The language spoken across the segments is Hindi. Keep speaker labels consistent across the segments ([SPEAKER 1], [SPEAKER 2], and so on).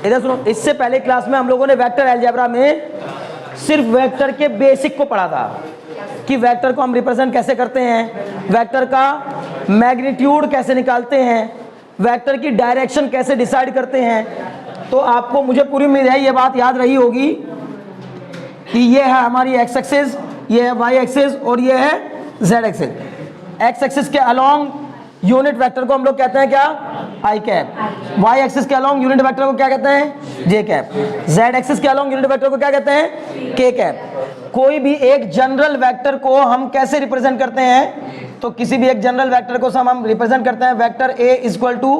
[SPEAKER 1] इधर सुनो, इससे पहले क्लास में हम लोगों ने वेक्टर अलजेब्रा में सिर्फ वेक्टर के बेसिक को पढ़ा था कि वेक्टर को हम रिप्रेजेंट कैसे करते हैं, वेक्टर का मैग्नीट्यूड कैसे निकालते हैं, वेक्टर की डायरेक्शन कैसे डिसाइड करते हैं। तो आपको, मुझे पूरी उम्मीद है ये बात याद रही होगी कि ये है हमारी एक्स एक्सिस, ये है वाई एक्सिस और ये है जेड एक्सिस। एक्स एक्सिस के अलोंग यूनिट वेक्टर को हम लोग कहते हैं क्या, आई कैप। वाई एक्सिस के अलोंग यूनिट वेक्टर को क्या कहते हैं, जे कैप। जेड एक्सिस के अलोंग यूनिट वेक्टर को क्या कहते हैं, के कैप। कोई भी एक जनरल वेक्टर को हम कैसे रिप्रेजेंट करते हैं, तो किसी भी एक जनरल वेक्टर को हम रिप्रेजेंट करते हैं vector A equal to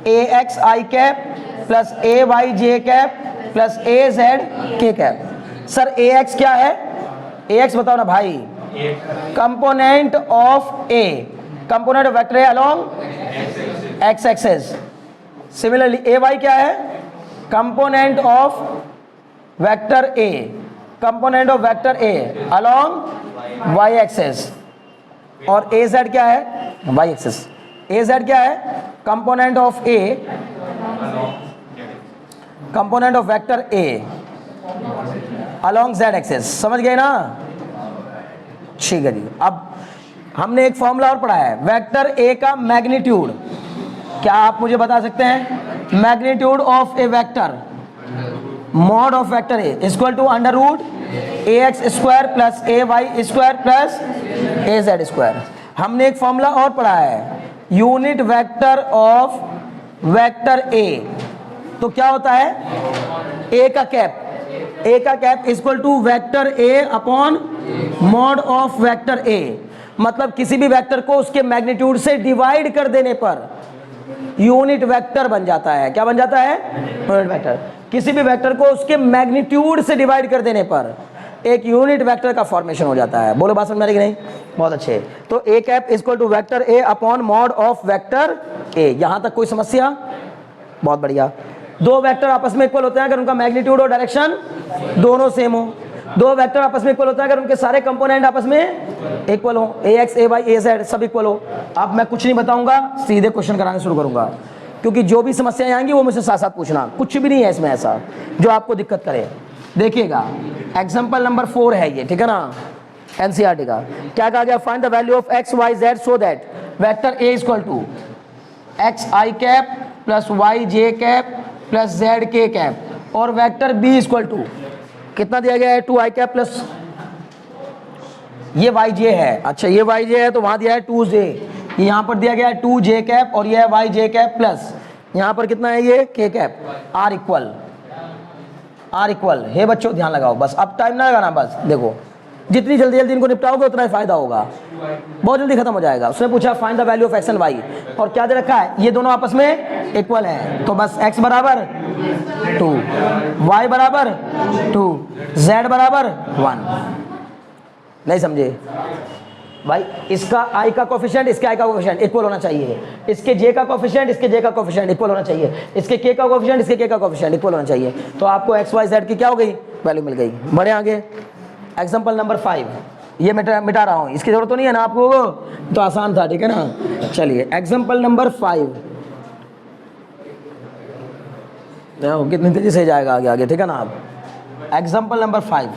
[SPEAKER 1] A x i cap plus A y j cap plus A z k cap. Sir A x क्या है, ए एक्स बताओ ना भाई, component of A, component of vector A along x axis. Similarly A y क्या है, component of vector A, component of vector A along y axis. और ए जेड क्या है, वाई एक्सिस। ए जेड क्या है, component of A, component of vector A along Z axis. समझ गए ना, ठीक है जी। अब हमने एक फॉर्मूला और पढ़ा है, वेक्टर ए का मैग्नीट्यूड। क्या आप मुझे बता सकते हैं, magnitude of a vector, mod of vector A equal to under root A x square plus A y square plus A z square. हमने एक फॉर्मूला और पढ़ा है, unit vector of vector A. तो क्या होता है, ए का कैप, ए का cap equal to vector A upon mod of vector A. मतलब किसी भी वेक्टर को उसके मैग्नीट्यूड से डिवाइड कर देने पर यूनिट वेक्टर बन जाता है। क्या बन जाता है, यूनिट वेक्टर। किसी भी वेक्टर को उसके मैग्नीट्यूड से डिवाइड कर देने पर एक यूनिट वेक्टर का फॉर्मेशन हो जाता है। बोलो बात समझ में आ रही कि नहीं, बहुत अच्छे। तो A cap equal to vector A upon mod of vector A. यहां तक कोई समस्या, बहुत बढ़िया। दो वेक्टर आपस में इक्वल होते हैं अगर उनका मैग्नीट्यूड और डायरेक्शन दोनों सेम हो। दो वेक्टर आपस में इक्वल होता है अगर उनके सारे कंपोनेंट आपस में इक्वल हो, ए एक्स ए वाई ए जेड सब इक्वल हो। अब मैं कुछ नहीं बताऊंगा, सीधे क्वेश्चन कराने शुरू करूंगा, क्योंकि जो भी समस्याएं आएंगी वो मुझसे साथ साथ पूछना, कुछ भी नहीं है इसमें ऐसा जो आपको दिक्कत करे। देखिएगा एग्जांपल नंबर 4 है ये, ठीक है ना, एनसीईआरटी का। क्या कहा गया, find the value of x y z so that vector A equal to x i cap plus y j cap plus z k cap और वेक्टर बी इक्वल टू कितना दिया गया है, 2 आई कैप प्लस, ये वाई जे है। अच्छा ये वाई जे है तो वहां दिया है 2 जे, यहां पर दिया गया है 2 जे कैप और ये है वाई जे कैप प्लस यहां पर कितना है ये k cap. Are equal, are equal है बच्चों, ध्यान लगाओ बस, अब टाइम ना लगाना, बस देखो जितनी जल्दी जल्दी इनको निपटाओगे उतना ही फायदा होगा, बहुत जल्दी खत्म हो जाएगा। उसने पूछा find the value of x and y, और क्या दे रखा है, ये दोनों आपस में इक्वल है, तो बस x बराबर 2, y बराबर 2, z बराबर 1। नहीं समझे भाई, इसका i का कोफिशिएंट इसके i का कोफिशिएंट इक्वल होना चाहिए, इसके j का कोफिशिएंट इसके j का कोफिशिएंट इक्वल होना चाहिए, इसके k का कोफिशिएंट इसके k का कोफिशिएंट इक्वल होना चाहिए। तो आपको x y z की क्या हो गई, वैल्यू मिल गई। बढ़े आगे, एग्जांपल नंबर 5, ये मिटा रहा हूँ, इसकी जरूरत तो नहीं है ना आपको, तो आसान था, ठीक है ना। चलिए एग्जांपल नंबर 5, कितनी तेजी से जाएगा आगे आगे, ठीक है ना। आप एग्जांपल नंबर 5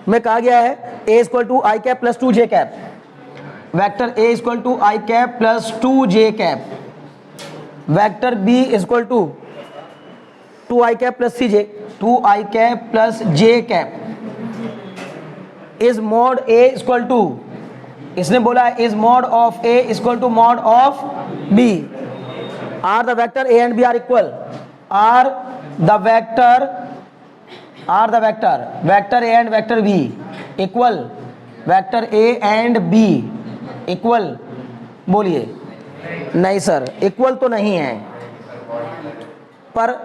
[SPEAKER 1] में कहा गया है a equal to I cap plus 2 j cap, vector a equal to I cap plus 2 j cap, vector b equal to 2 i cap plus 3 j, 2 i cap plus J cap is mod a equal to, इसने बोला है is mod of a equal to mod of b, are the vector a and b are equal, are the vector vector a and vector b equal, vector a and b equal. बोलिए नहीं सर इक्वल तो नहीं है, पर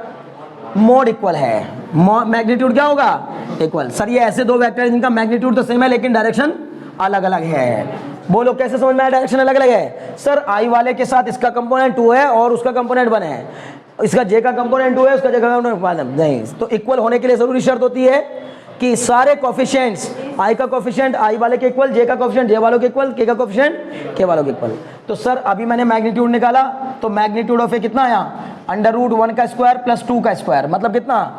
[SPEAKER 1] मोड इक्वल है, मैग्नीट्यूड क्या होगा, इक्वल। सर ये ऐसे दो वेक्टर जिनका मैग्नीट्यूड तो सेम है लेकिन डायरेक्शन अलग अलग है। बोलो कैसे समझ में आया, डायरेक्शन अलग अलग है। सर आई वाले के साथ इसका कंपोनेंट 2 है और उसका कंपोनेंट 1 है, इसका जे का कंपोनेंट 2 है उसका जे का कंपोनेंट 1 नहीं। तो इक्वल होने के लिए जरूरी शर्त होती है कि सारे कोफिशिएंट्स, आई का कोफिशिएंट आई वाले के इक्वल, जे का कोफिशिएंट जे वालों के इक्वल, के का कोफिशिएंट के वालों के इक्वल। तो सर अभी मैंने मैग्नीट्यूड निकाला तो मैग्नीट्यूड ऑफ ए कितना आया अंडर रूट 1 का स्क्वायर प्लस 2 का स्क्वायर, मतलब कितना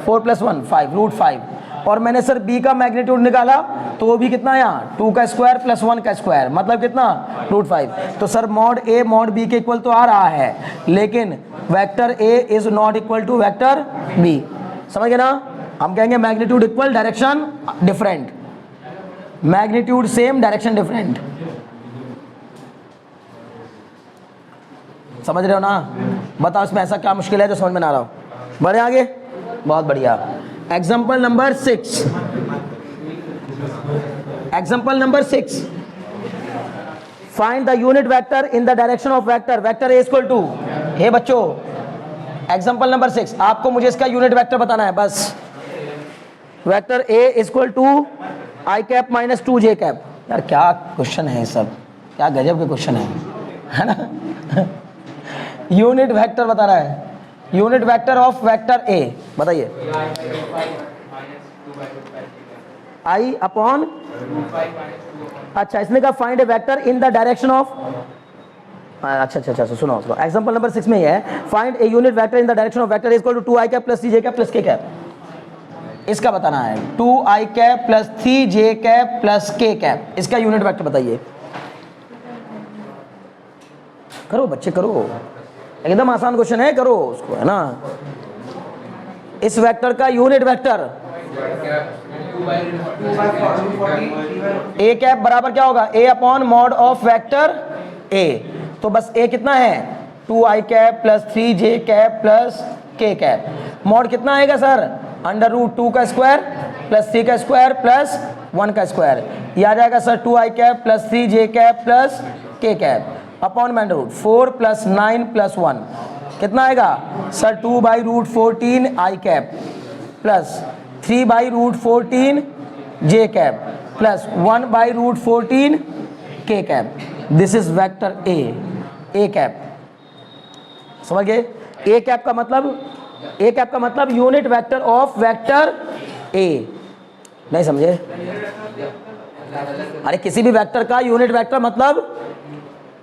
[SPEAKER 1] 4 + 1 5 √5। और मैंने सर b का मैग्नीट्यूड निकाला तो वो भी कितना आया 2 का स्क्वायर प्लस 1 का स्क्वायर, मतलब कितना √5। तो sir mod a mod b के इक्वल तो आ रहा है, लेकिन vector a is not equal to vector b। समझ गए ना? हम कहेंगे magnitude equal direction different, magnitude same direction different. समझ रहे हो ना? बताओ इसमें ऐसा क्या मुश्किल है जो समझ में ना आ रहा हो? बढ़े आगे, बहुत बढ़िया। Example number 6, example number 6, find the unit vector in the direction of vector vector A equal to. हे बच्चों, एग्जाम्पल नंबर 6, आपको मुझे इसका यूनिट वेक्टर बताना है बस। Vector A equal to i cap minus 2j cap. यार क्या क्वेश्चन है सब, क्या गजब के क्वेश्चन है ना? यूनिट वेक्टर बता रहा है, unit vector of vector A बताइए। i अपॉन, अच्छा इसने कहा find a vector in the direction of, अच्छा सुनो एग्जांपल नंबर 6 में ये है find a unit vector in the direction of vector equal to 2i cap plus 3j cap plus k cap. इसका बताना है 2i cap plus 3j cap plus k cap, इसका यूनिट वेक्टर बताइए। करो बच्चे करो, एकदम आसान क्वेश्चन है, करो उसको, है ना? इस वेक्टर का यूनिट वेक्टर ए कैप बराबर क्या होगा a upon mod of vector a। तो बस a कितना है 2i cap plus 3j cap plus k cap. Mod कितना आएगा सर अंडर रूट 2 का स्क्वायर प्लस 3 का स्क्वायर प्लस 1 का स्क्वायर। ये आ जाएगा sir 2i cap plus 3j cap plus k cap upon में अंडर रूट 4 + 9 + 1 कितना आएगा sir 2/√14 i cap plus 3/√14 j cap plus 1/√14 k cap. This is vector A cap. समझ गए? ए कैप का मतलब यूनिट वेक्टर ऑफ वेक्टर ए। नहीं समझे? अरे किसी भी वेक्टर का यूनिट वेक्टर मतलब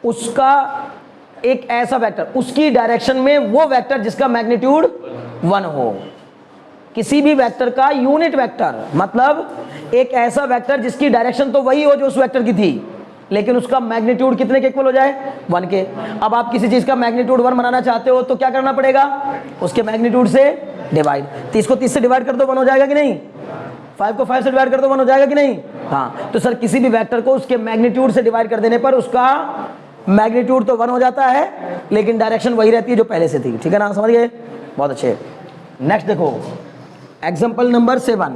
[SPEAKER 1] उसका एक ऐसा वेक्टर, उसकी डायरेक्शन में वो वेक्टर जिसका मैग्नीट्यूड 1 हो। किसी भी वेक्टर का यूनिट वेक्टर मतलब एक ऐसा वेक्टर जिसकी डायरेक्शन तो वही हो जो उस वेक्टर की थी, लेकिन उसका मैग्नीट्यूड कितने के इक्वल हो जाए 1 के। अब आप किसी चीज का मैग्नीट्यूड 1 बनाना चाहते हो तो क्या करना पड़ेगा, उसके मैग्नीट्यूड से डिवाइड। 30 को 30 से डिवाइड कर दो 1 हो जाएगा कि नहीं, 5 को 5 से डिवाइड कर दो 1 हो जाएगा कि नहीं। हाँ, तो सर किसी भी वेक्टर को उसके मैग्नीट्यूड से डिवाइड कर देने पर उसका मैग्नीट्यूड तो 1 हो जाता है, लेकिन डायरेक्शन वही रहती है जो पहले से थी। ठीक है ना, समझ गए? बहुत अच्छे। नेक्स्ट देखो एग्जाम्पल नंबर 7,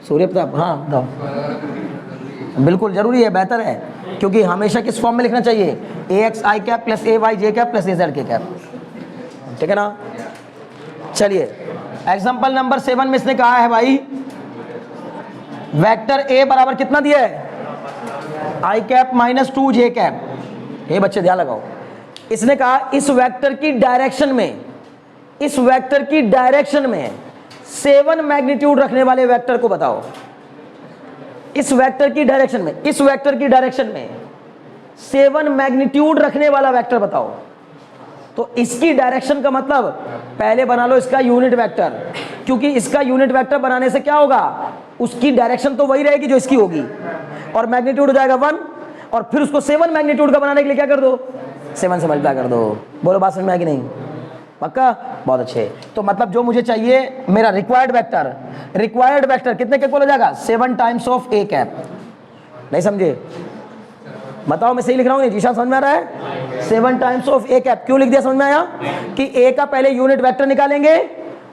[SPEAKER 1] सूर्य प्रताप। हाँ बताओ। बिल्कुल जरूरी है, बेहतर है, क्योंकि हमेशा किस फॉर्म में लिखना चाहिए ax i cap plus ay j cap plus az k cap. ठीक है ना? चलिए एग्जाम्पल नंबर 7 में इसने कहा है भाई वेक्टर a बराबर कितना दिया है i cap minus 2j cap. ये बच्चे ध्यान लगाओ, इसने कहा इस वेक्टर की डायरेक्शन में 7 मैग्नीट्यूड रखने वाले वेक्टर को बताओ। इस वेक्टर की डायरेक्शन में 7 मैग्नीट्यूड रखने वाला वेक्टर बताओ। तो इसकी डायरेक्शन का मतलब पहले बना लो इसका यूनिट वेक्टर, क्योंकि इसका यूनिट वेक्टर बनाने से क्या होगा, उसकी डायरेक्शन तो वही रहेगी जो इसकी होगी, और मैग्नीट्यूड हो जाएगा 1, और फिर उसको 7 मैग्नीट्यूड का बनाने के लिए क्या कर दो 7 से मल्टीप्लाई कर दो। बोलो बात समझ में आएगी नहीं? पक्का? बहुत अच्छे। तो मतलब जो मुझे चाहिए मेरा रिक्वायर्ड वेक्टर कितने के इक्वल हो जाएगा 7 टाइम्स ऑफ a कैप। नहीं समझे? बताओ मैं सही लिख रहा हूँ नहीं? जीशा समझ में आ रहा है? 7 टाइम्स ऑफ a कैप। क्यों लिख दिया समझ में आया? कि a का पहले यूनिट वेक्टर निकालेंगे,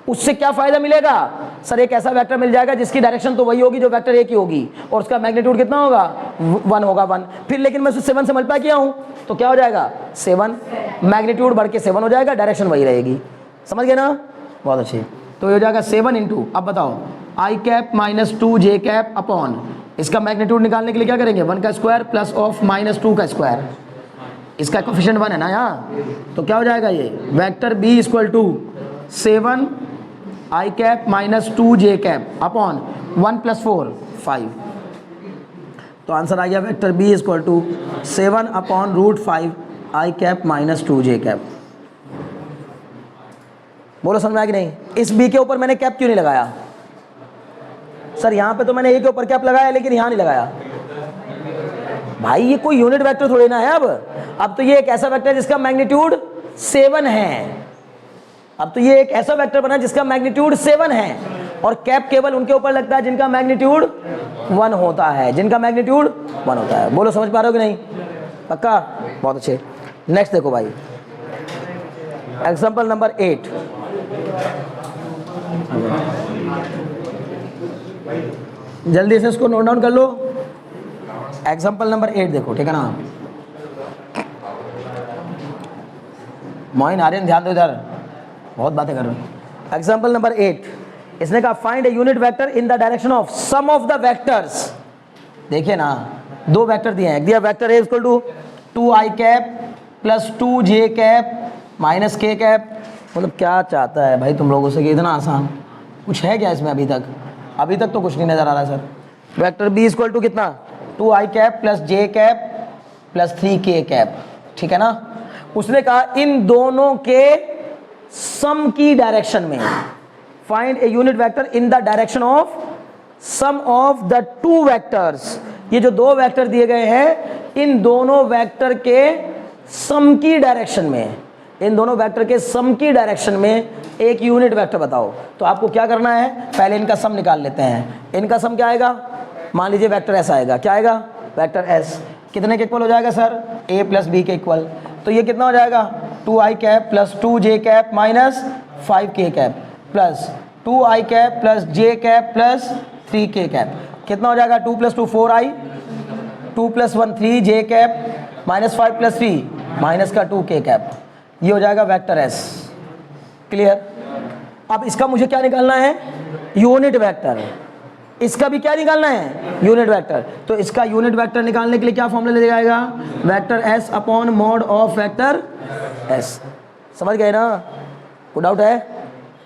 [SPEAKER 1] उससे क्या फायदा मिलेगा सर, एक ऐसा वेक्टर मिल जाएगा जिसकी डायरेक्शन तो वही होगी जो वेक्टर a की होगी, और उसका मैग्नीट्यूड कितना होगा 1 होगा 1। फिर लेकिन मैं उसे 7 से मल्टीप्लाई किया हूं तो क्या हो जाएगा 7, मैग्नीट्यूड बढ़ के 7 हो जाएगा, डायरेक्शन वही रहेगी। समझ गए ना? बहुत अच्छी। तो ये हो जाएगा 7 इंटू, अब बताओ i cap minus 2j cap upon, इसका मैग्नीट्यूड निकालने के लिए क्या करेंगे 1 का स्क्वायर प्लस ऑफ माइनस 2 का स्क्वायर। इसका कोफिशिएंट 1 है ना यहाँ, तो क्या हो जाएगा ये vector b equal to 7 i cap minus 2j cap upon 1 + 4 5। तो आंसर आ गया vector b equal to 7 upon √5 i cap minus 2j cap. बोलो समझ में आया कि नहीं? इस बी के ऊपर मैंने कैप क्यों नहीं लगाया? सर यहाँ पे तो मैंने ए के ऊपर कैप लगाया लेकिन यहाँ नहीं लगाया। भाई ये कोई यूनिट वेक्टर थोड़ी ना है। अब तो ये एक ऐसा वेक्टर है जिसका मैग्नीट्यूड 7 है। अब तो ये एक ऐसा वेक्टर बना जिसका मैग्नीट्यूड 7 है और कैप केवल उनके ऊपर लगता है जिनका मैग्नीट्यूड 1 होता है, जिनका मैग्नीट्यूड 1 होता है। बोलो समझ पा रहे हो कि नहीं? पक्का? बहुत अच्छे। नेक्स्ट देखो भाई, एग्जांपल नंबर 8। जल्दी से इसको नोट डाउन कर लो। एग्जांपल नंबर 8 देखो, ठीक है ना? मोइन आर्यन ध्यान दो इधर, बहुत बातें कर रहे हो। एग्जाम्पल नंबर 8, इसने कहा find a unit vector in the direction of sum of the vectors. देखिए ना, दो वेक्टर दिए हैं। दिया vector A equal to 2i cap plus 2j cap minus k cap. मतलब क्या चाहता है भाई तुम लोगों से कि इतना आसान कुछ है क्या इसमें? अभी तक तो कुछ नहीं नजर आ रहा sir. Vector B equal to कितना? 2i cap plus j cap plus 3k cap, ठीक है ना? उसने कहा इन दोनों के सम की डायरेक्शन में find a unit vector in the direction of sum of the two vectors. ये जो दो वेक्टर दिए गए हैं, इन दोनों वेक्टर के सम की डायरेक्शन में, इन दोनों वेक्टर के सम की डायरेक्शन में एक यूनिट वेक्टर बताओ। तो आपको क्या करना है, पहले इनका सम निकाल लेते हैं। इनका सम क्या आएगा? मान लीजिए वेक्टर एस आएगा। क्या आएगा? वेक्टर एस कितने के इक्वल हो जाएगा सर? ए प्लस बी के इक्वल। तो ये कितना हो जाएगा? 2i cap plus 2j cap minus 5k cap plus 2i cap plus j cap plus 3k cap. कितना हो जाएगा? 2 plus 2 4i, 2 plus 1 3j cap minus 5 plus 3 minus का 2k कैप। ये हो जाएगा वेक्टर एस। क्लियर? अब इसका मुझे क्या निकालना है? Unit vector. इसका भी क्या निकालना है? Unit vector. तो इसका यूनिट वेक्टर निकालने के लिए क्या फॉर्मूला ले जाएगा? Vector S upon mod of vector S. समझ गए ना? कोई डाउट है?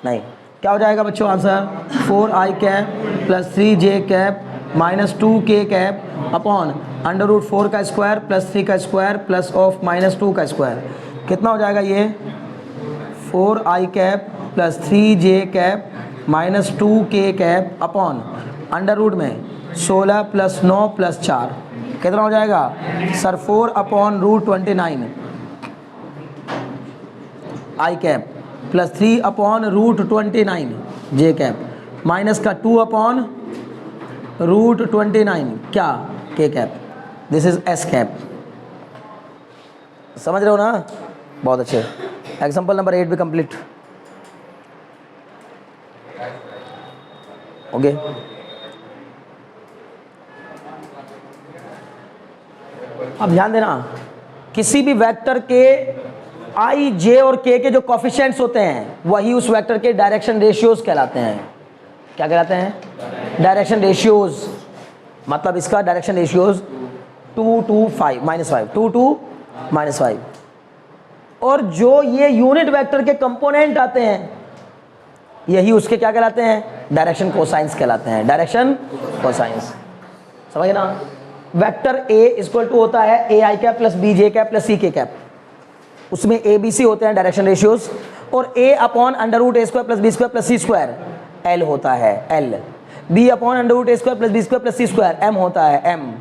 [SPEAKER 1] नहीं। क्या हो जाएगा बच्चों answer? 4i cap plus 3j cap minus 2k cap upon under root 4 का स्क्वायर प्लस 3 का स्क्वायर प्लस ऑफ माइनस 2 का स्क्वायर। कितना हो जाएगा ये? 4i cap plus 3j cap minus 2k cap upon under root में 16 प्लस 9 प्लस 4। कितना हो जाएगा sir? 4 upon root 29 I cap plus 3 upon root 29 J cap minus का 2 अपॉन रूट 29 क्या? K cap. This is S cap. समझ रहे हो ना? बहुत अच्छे। एग्जाम्पल नंबर 8 भी कंप्लीट। ओके अब ध्यान देना, किसी भी वेक्टर के आई, जे और के के जो कोफिशिएंट्स होते हैं वही उस वेक्टर के डायरेक्शन रेशियोज कहलाते हैं। क्या कहलाते हैं? Direction ratios. मतलब इसका direction ratios 2 to 5 minus 5, 2 to minus 5। और जो ये यूनिट वेक्टर के कंपोनेंट आते हैं यही उसके क्या कहलाते हैं? डायरेक्शन कोसाइंस कहलाते हैं। Direction cosines. समझ ना? वेक्टर ए इक्वल टू होता है A I cap plus B J cap plus सी के कैप। उसमें ए बी सी होते हैं डायरेक्शन रेशियोज। और a upon under root a square plus b square plus c square l होता है l. B upon under root a square plus b square plus c square m होता है एम।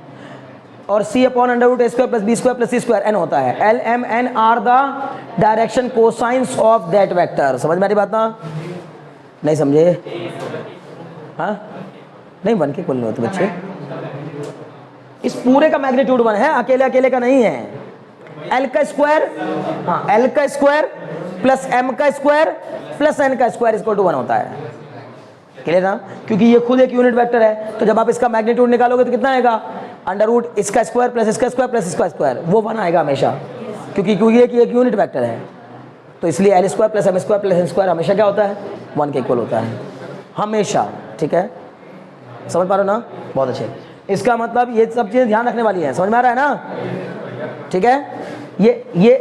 [SPEAKER 1] और c upon under root a square plus b square plus c square n होता है l m n are the direction cosines of that vector. समझ में आ रही बात ना? नहीं समझे? हाँ नहीं, बन के बोल रहे होते बच्चे। इस पूरे का मैग्नीट्यूड 1 है, अकेले अकेले का नहीं है। एल का स्क्वायर, हाँ एल का स्क्वायर प्लस एम का स्क्वायर प्लस एन का स्क्वायर इक्वल टू 1 होता है। क्लियर ना? क्योंकि ये खुद एक यूनिट वेक्टर है, तो जब आप इसका मैग्नीट्यूड निकालोगे तो कितना आएगा? अंडर रूट इसका स्क्वायर प्लस इसका स्क्वायर प्लस इसका स्क्वायर, वो 1 आएगा हमेशा, क्योंकि ये एक यूनिट वेक्टर है। तो इसलिए L square plus M square plus N square हमेशा क्या होता है? 1 के इक्वल होता है हमेशा। ठीक है, समझ पा रहे हो ना? बहुत अच्छे। इसका मतलब ये सब चीज़ें ध्यान रखने वाली है। समझ में आ रहा है ना? ठीक है, ये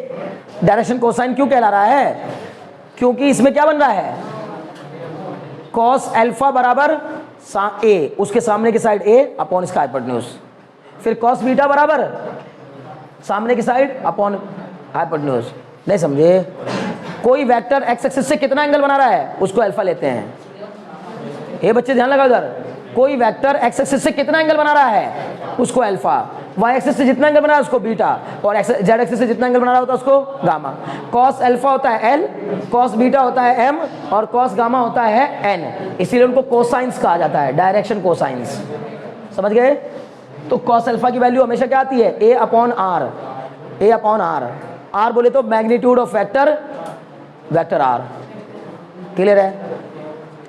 [SPEAKER 1] डायरेक्शन कोसाइन क्यों कहला रहा है? क्योंकि इसमें क्या बन रहा है? कॉस अल्फा बराबर ए, उसके सामने की साइड ए अपॉन इसका हाइपोटेन्यूज। फिर कॉस बीटा बराबर सामने की साइड अपॉन हाइपोटेन्यूज। नहीं समझे? कोई वेक्टर एक्स एक्सिस से कितना एंगल बना रहा है उसको अल्फा लेते हैं। ये बच्चे ध्यान लगाओ इधर, कोई वेक्टर एक्स एक्सिस से कितना एंगल बना रहा है उसको अल्फा, वाई एक्सिस से जितना एंगल बना रहा है उसको बीटा, और जेड एक्सिस से जितना एंगल बना रहा होता है उसको गामा। कॉस अल्फा होता है एल, कॉस बीटा होता है एम, और कॉस गामा होता है एन, इसीलिए उनको कोसाइंस कहा जाता है, डायरेक्शन कोसाइंस। समझ गए? तो कॉस अल्फा की वैल्यू हमेशा क्या आती है? A upon r. A upon r, r बोले तो magnitude of vector r. Clear है?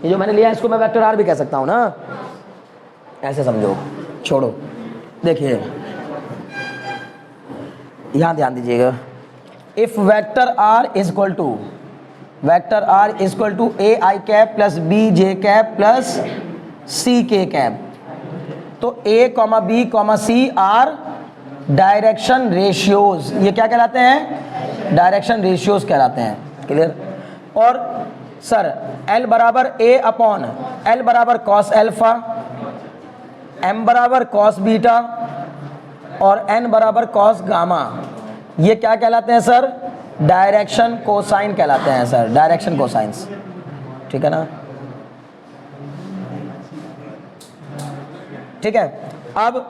[SPEAKER 1] ये जो मैंने लिया इसको मैं वेक्टर आर भी कह सकता हूं ना, ऐसे समझो। छोड़ो, देखिए यहां ध्यान दीजिएगा। If vector r is equal to a I cap plus B J cap plus सी के कैप, तो a comma b comma c are direction ratios. ये क्या कहलाते हैं? डायरेक्शन रेशियोज कहलाते हैं। क्लियर? और सर L बराबर A अपॉन L बराबर कॉस अल्फा, M बराबर कॉस बीटा और N बराबर कॉस गामा, ये क्या कहलाते हैं सर? डायरेक्शन कोसाइन कहलाते हैं सर, डायरेक्शन कोसाइंस। ठीक है ना? ठीक है। अब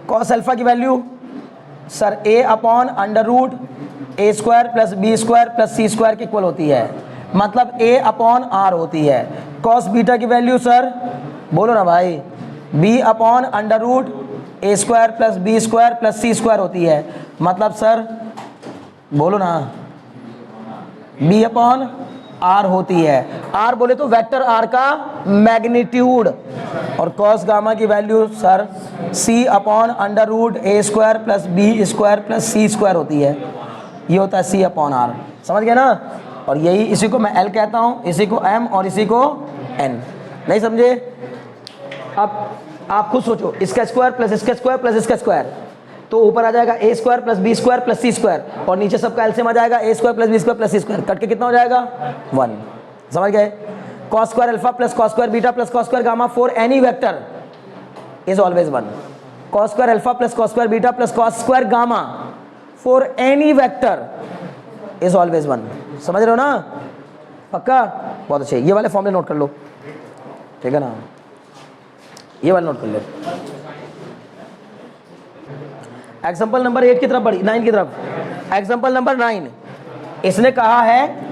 [SPEAKER 1] कॉस अल्फा की value sir A upon under root a square plus b square plus c square की इक्वल होती है, मतलब A अपॉन आर होती है। कॉस बीटा की वैल्यू सर बोलो ना भाई, B upon under root a square plus b square plus c square होती है, मतलब सर बोलो ना B अपॉन आर होती है। आर बोले तो वेक्टर आर का मैग्नीट्यूड, और कॉस गामा की value sir C upon under root a square plus b square plus c square होती है। ये होता है C अपॉन आर। समझ गए ना? और यही, इसी को मैं L कहता हूँ, इसी को M और इसी को N। नहीं समझे? अब आप खुद सोचो, इसका स्क्वायर प्लस इसका स्क्वायर प्लस इसका स्क्वायर, तो ऊपर आ जाएगा a square plus b square plus c square, और नीचे सबका एलसीएम आ जाएगा a square plus b square plus c square, cut के कितना हो जाएगा? 1। समझ गए? Cos square alpha plus cos square beta plus cos square gamma for any vector is always 1। Cos square alpha plus cos square beta plus cos square gamma for any vector is always 1। समझ रहे हो ना? पक्का? बहुत अच्छे। ये वाले फॉर्मूले नोट कर लो, ठीक है ना? ये वाले नोट कर लो। एग्जाम्पल नंबर 8 की तरफ बढ़ी, 9 की तरफ। एग्जाम्पल नंबर 9, इसने कहा है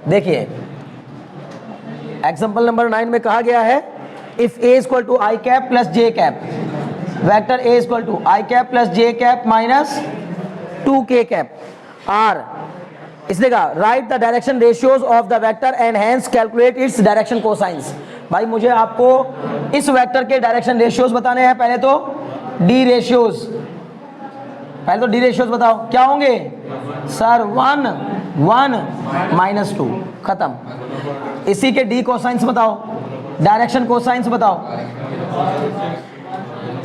[SPEAKER 1] देखिए, एग्जाम्पल नंबर 9 में कहा गया है if A equal to I cap plus J cap, vector A equal to I cap plus J cap minus 2k cap R, इसने कहा write the direction ratios of the vector and hence calculate its direction cosines. भाई मुझे आपको इस वेक्टर के डायरेक्शन रेशियोज बताने हैं। पहले तो डी रेशियोज, पहले तो डी रेशियोज बताओ क्या होंगे सर? 1 1 माइनस 2, खत्म। इसी के डी कोसाइंस बताओ, डायरेक्शन कोसाइंस बताओ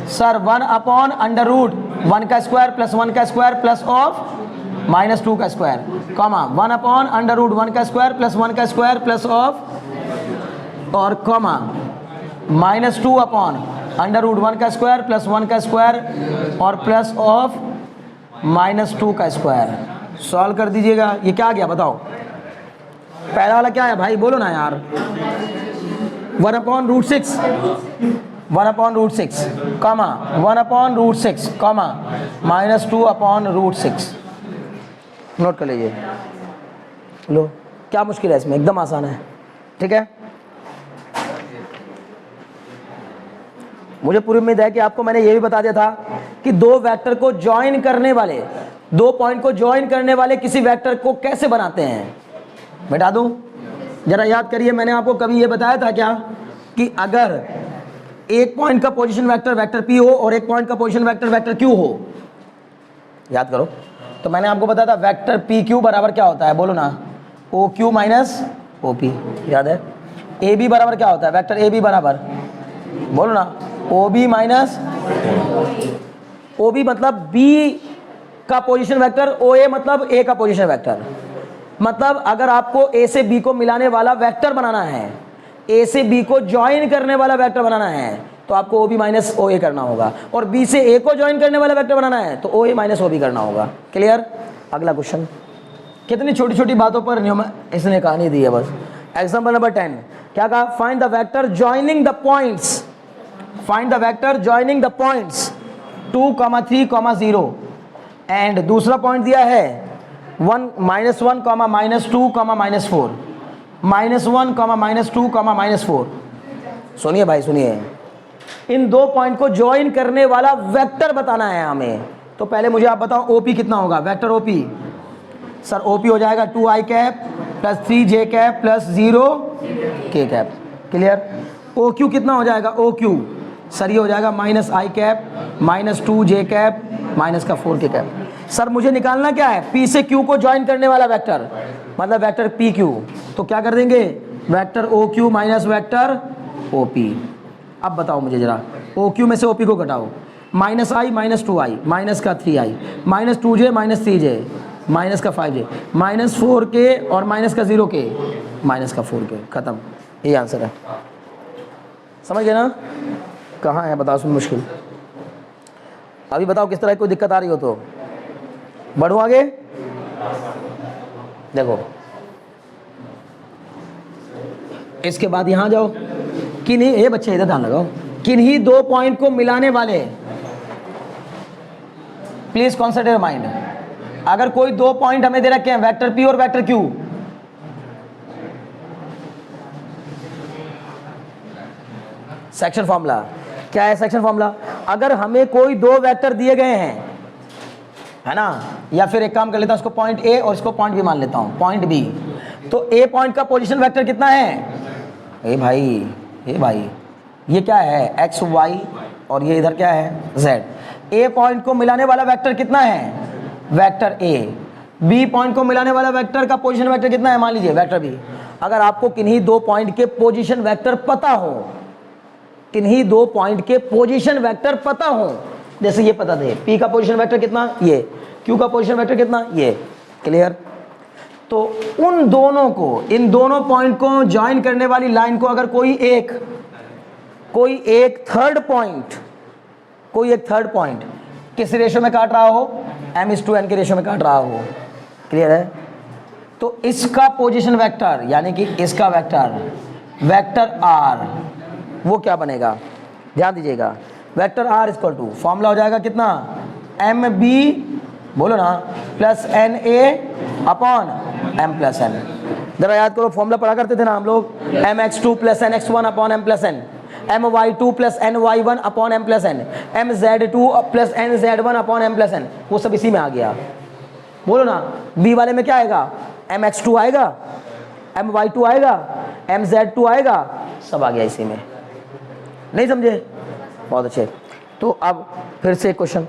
[SPEAKER 1] सर। 1 अपॉन अंडर रूट 1 का स्क्वायर प्लस 1 का स्क्वायर प्लस ऑफ माइनस 2 का square, comma 1 upon under root 1 का स्क्वायर प्लस 1 का स्क्वायर प्लस ऑफ, और comma minus 2 upon under root 1 का स्क्वायर प्लस 1 का स्क्वायर और प्लस ऑफ माइनस 2 का स्क्वायर। सॉल्व कर दीजिएगा। ये क्या आ गया बताओ? पहला वाला क्या है भाई? बोलो ना यार। 1 upon root 6, 1 upon root 6, comma 1 upon root 6, comma minus 2 upon root 6। Note कर लीजिए। लो, क्या मुश्किल है इसमें? एकदम आसान है। ठीक है, मुझे पूरी उम्मीद है कि आपको मैंने ये भी बता दिया था कि दो वेक्टर को ज्वाइन करने वाले, दो पॉइंट को ज्वाइन करने वाले किसी वेक्टर को कैसे बनाते हैं। बता दूं, जरा याद करिए, मैंने आपको कभी ये बताया था क्या कि अगर एक पॉइंट का पोजीशन वेक्टर वेक्टर पी हो और एक पॉइंट का पोजीशन वेक्टर वेक्टर क्यू हो, याद करो, तो मैंने आपको बताया था वेक्टर पी क्यू बराबर क्या होता है? बोलो ना, O Q minus O P. याद है? ए बी बराबर क्या होता है? वेक्टर ए बी बराबर, बोलो ना, O B minus O B, मतलब बी का पोजीशन वेक्टर, ओ ए मतलब ए का पोजीशन वेक्टर। मतलब अगर आपको ए से बी को मिलाने वाला वेक्टर बनाना है, ए से बी को ज्वाइन करने वाला वेक्टर बनाना है, तो आपको ओ बी माइनस ओ ए करना होगा, और बी से ए को ज्वाइन करने वाला वेक्टर बनाना है तो ओ ए माइनस ओ बी करना होगा। क्लियर? अगला क्वेश्चन, कितनी छोटी छोटी बातों पर इसने कहानी दी है बस। एग्जाम्पल नंबर 10 क्या कहा? Find the vector joining the points, find the vector joining the points 2, 3, 0 and दूसरा पॉइंट दिया है 1, -1, -2, -4, -1, -2, -4। सुनिए भाई सुनिए, इन दो पॉइंट को ज्वाइन करने वाला वेक्टर बताना है हमें। तो पहले मुझे आप बताओ ओपी कितना होगा? वेक्टर ओपी सर ओपी हो जाएगा 2i cap plus 3j cap plus 0k cap. Clear? O Q कितना हो जाएगा? ओ क्यू सर ये हो जाएगा -i cap -2j cap -4k cap. Sir मुझे निकालना क्या है? P से Q को ज्वाइन करने वाला वेक्टर, मतलब वेक्टर PQ। तो क्या कर देंगे? Vector OQ minus vector OP। अब बताओ मुझे जरा, OQ में से OP को घटाओ, -i -2i माइनस का 3i -2j -3j माइनस का 5j -4k और माइनस का 0k माइनस का 4k। खत्म, ये आंसर है। समझ गए ना? कहाँ है बताओ, उसमें मुश्किल। अभी बताओ किस तरह की कोई दिक्कत आ रही हो तो बढ़ो आगे। देखो इसके बाद यहां जाओ, किन्हीं, ये बच्चे इधर ध्यान लगाओ, किन्हीं दो पॉइंट को मिलाने वाले, प्लीज कॉन्सेंट्रेट माइंड। अगर कोई दो पॉइंट हमें दे रखे हैं, वेक्टर पी और वेक्टर क्यू, सेक्शन फॉर्मूला क्या है? सेक्शन फॉर्मूला, अगर हमें कोई दो वेक्टर दिए गए हैं, है ना, या फिर एक काम कर लेता हूं, उसको पॉइंट ए और इसको पॉइंट बी मान लेता हूं, पॉइंट बी, तो ए पॉइंट का पोजीशन वेक्टर कितना है? ए भाई ये क्या है? एक्स वाई, और ये इधर क्या है? जेड। ए पॉइंट को मिलाने वाला वेक्टर कितना है? Vector a. बी पॉइंट को मिलाने वाला वेक्टर का पोजीशन वेक्टर कितना है? मान लीजिए वेक्टर बी। अगर आपको किन्हीं दो पॉइंट के पोजीशन वेक्टर पता हो, किन्हीं दो पॉइंट के पोजीशन वेक्टर पता हो, जैसे ये पता थे P का पोजीशन वेक्टर कितना, ये, Q का पोजीशन वेक्टर कितना, ये। क्लियर? तो उन दोनों को, इन दोनों पॉइंट को ज्वाइन करने वाली लाइन को अगर कोई एक थर्ड पॉइंट किस रेशो में काट रहा हो? m:n के रेशो में काट रहा हो। क्लियर है? तो इसका पोजीशन वेक्टर, यानी कि इसका वेक्टर r, वो क्या बनेगा? ध्यान दीजिएगा, vector r equal to formula हो जाएगा कितना? mb, बोलो ना, plus na upon m plus n। जरा याद करो, फॉर्मूला पढ़ा करते थे ना हम लोग, mx2 plus nx1 upon m plus n, my2 plus ny1 upon m plus n, mz2 plus nz1 upon m plus n, वो सब इसी में आ गया। बोलो ना, b वाले में क्या आएगा? mx2 आएगा, my2 आएगा, mz2 आएगा, सब आ गया इसी में। नहीं समझे? बहुत अच्छे। तो अब फिर से क्वेश्चन,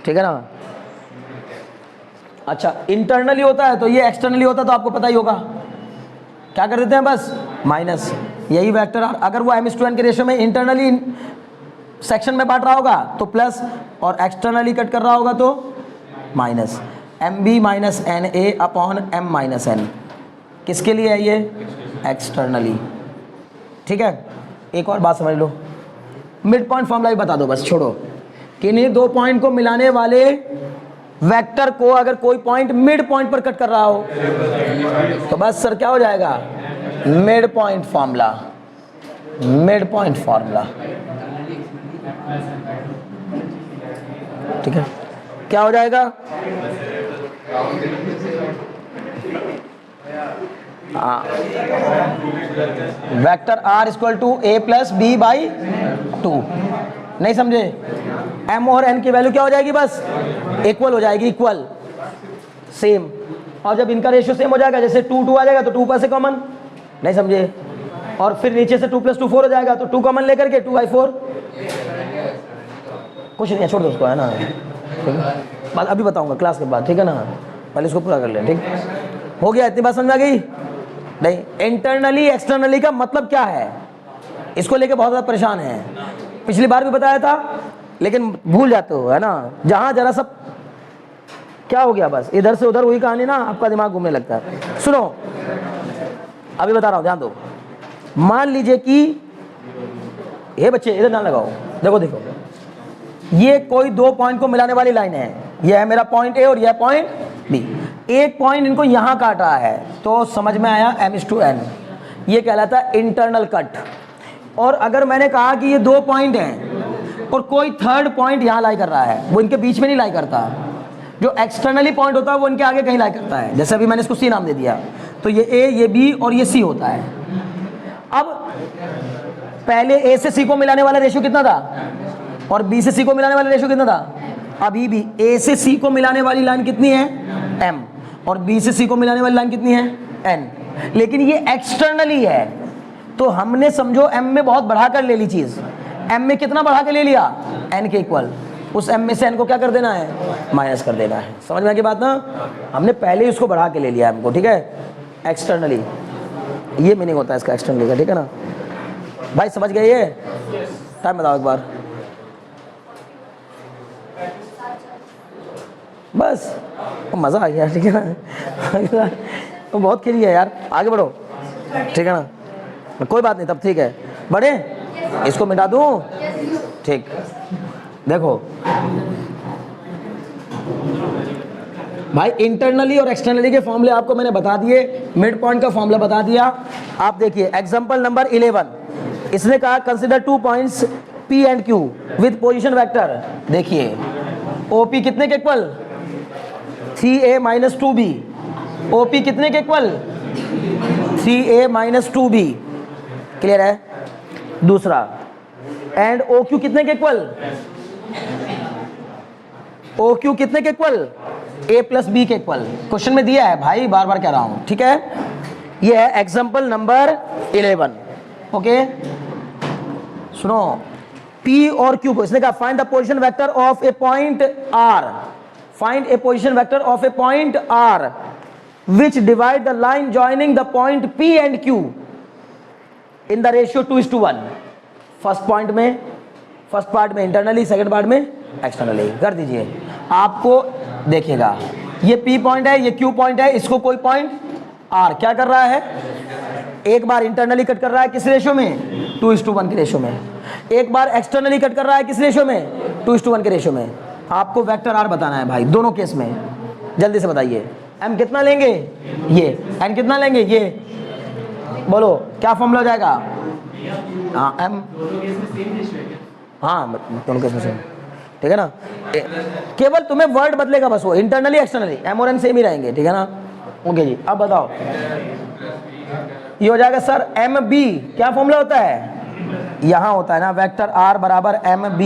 [SPEAKER 1] ठीक है ना? अच्छा, इंटरनली होता है तो ये एक्सटर्नली होता है तो आपको पता ही होगा, क्या कर देते हैं? बस माइनस, यही वेक्टर अगर वो m:n के रेशो में इंटरनली सेक्शन में बांट रहा होगा तो प्लस, और एक्सटर्नली कट कर रहा होगा तो minus. mb minus na upon m minus n, किसके लिए है ये? एक्सटर्नली। ठीक है? एक और बात समझ लो, मिड पॉइंट फॉर्मूला भी बता दो बस, छोड़ो। किन्हीं दो पॉइंट को मिलाने वाले वेक्टर को अगर कोई पॉइंट मिड पॉइंट पर कट कर रहा हो तो बस सर क्या हो जाएगा? Mid point formula. Mid point formula, ठीक है? क्या हो जाएगा? Vector r equal to a plus B by 2। नहीं समझे? m और n की वैल्यू क्या हो जाएगी? बस इक्वल हो जाएगी, इक्वल, सेम। और जब इनका रेशियो सेम हो जाएगा, जैसे 2 2 आ जाएगा तो 2 पर से कॉमन, नहीं समझे? और फिर नीचे से 2 + 2 4 हो जाएगा तो 2 कॉमन लेकर के 2/4। कुछ नहीं है, छोड़ दो उसको, है ना? ठीक है, बात अभी बताऊंगा क्लास के बाद, ठीक है ना? पहले इसको पूरा कर लें, ठीक? हो गया? इतनी बात समझ आ गई? नहीं, इंटरनली एक्सटर्नली का मतलब क्या है, इसको लेके बहुत ज़्यादा परेशान है। पिछली बार भी बताया था लेकिन भूल जाते हो, है ना? जहाँ जरा सब क्या हो गया, बस इधर से उधर वही कहानी ना, आपका दिमाग घूमने लगता है। सुनो, अभी बता रहा हूँ, ध्यान दो। मान लीजिए कि ये बच्चे इधर ना लगाओ, देखो देखो, ये कोई दो पॉइंट को मिलाने वाली लाइन है, ये है मेरा पॉइंट ए और यह पॉइंट बी, एक पॉइंट इनको यहां काटा है तो समझ में आया m/n, ये कहलाता है इंटरनल कट। और अगर मैंने कहा कि ये दो पॉइंट हैं और कोई थर्ड पॉइंट यहां लाई कर रहा है, वो इनके बीच में नहीं लाई करता, जो एक्सटर्नली पॉइंट होता है वो इनके आगे कहीं लाई करता है, जैसे अभी मैंने इसको सी नाम दे दिया, तो ये ए, ये बी और ये सी होता है। अब पहले ए से सी को मिलाने वाला रेशियो कितना था और बी से सी को मिलाने वाला रेशियो कितना था? अभी भी ए से सी को मिलाने वाली लाइन कितनी है? m, और बी से सी को मिलाने वाली लाइन कितनी है? n। लेकिन ये एक्सटर्नली है, तो हमने समझो m में बहुत बढ़ा कर ले ली चीज, m में कितना बढ़ा के ले लिया? n के इक्वल, उस m में से n को क्या कर देना है? माइनस कर देना है। समझ में आ गई बात ना? हमने पहले ही उसको बढ़ा के ले लिया m को, ठीक है, एक्सटर्नली, ये मीनिंग होता है इसका एक्सटर्नली का, ठीक है ना भाई, समझ गए? ये टाइम बताओ एक बार, बस मज़ा आ गया, ठीक है ना तो बहुत खेली है यार, आगे बढ़ो, ठीक है ना, कोई बात नहीं, तब ठीक है, बढ़े, इसको मिटा दूं, ठीक। देखो भाई, इंटरनली और एक्सटर्नली के फॉर्मूले आपको मैंने बता दिए, मिड पॉइंट का फॉर्मूला बता दिया। आप देखिए एग्जांपल नंबर 11, इसने कहा consider 2 points P and Q with position vector. देखिए OP कितने के equal? 3a minus 2b। OP कितने के equal? 3a minus 2b। Clear है? दूसरा, एंड OQ कितने के इक्वल? OQ कितने के इक्वल? a प्लस बी के इक्वल। क्वेश्चन में दिया है भाई, बार बार कह रहा हूं, ठीक है। ये है एग्जांपल नंबर 11। ओके, सुनो, P और Q को इसने कहा find the position vector of A point R, find A position vector of A point R which divide the line joining the point P and Q in the ratio 2:1। First point में, फर्स्ट पार्ट में इंटरनली, सेकंड पार्ट में एक्सटर्नली कर दीजिए। आपको देखिएगा, ये P पॉइंट है, ये Q पॉइंट है, इसको कोई पॉइंट R क्या कर रहा है? एक बार इंटरनली कट कर रहा है, किस रेशियो में? 2:1 के रेशियो में। एक बार एक्सटर्नली कट कर रहा है, किस रेशियो में? 2:1 के रेशियो में। आपको वेक्टर R बताना है भाई, दोनों केस में, जल्दी से बताइए। M कितना लेंगे? ये। N कितना लेंगे? ये। बोलो क्या फॉर्मूला हो जाएगा? हाँ M, हाँ दोनों केस में सेम, ठीक है ना। केवल तुम्हें वर्ड बदलेगा बस, वो इंटरनली एक्सटर्नली M और N सेम ही रहेंगे, ठीक है ना। ओके जी, अब बताओ, ये हो जाएगा सर MB, क्या फॉर्मूला होता है? यहाँ होता है ना वेक्टर R बराबर MB,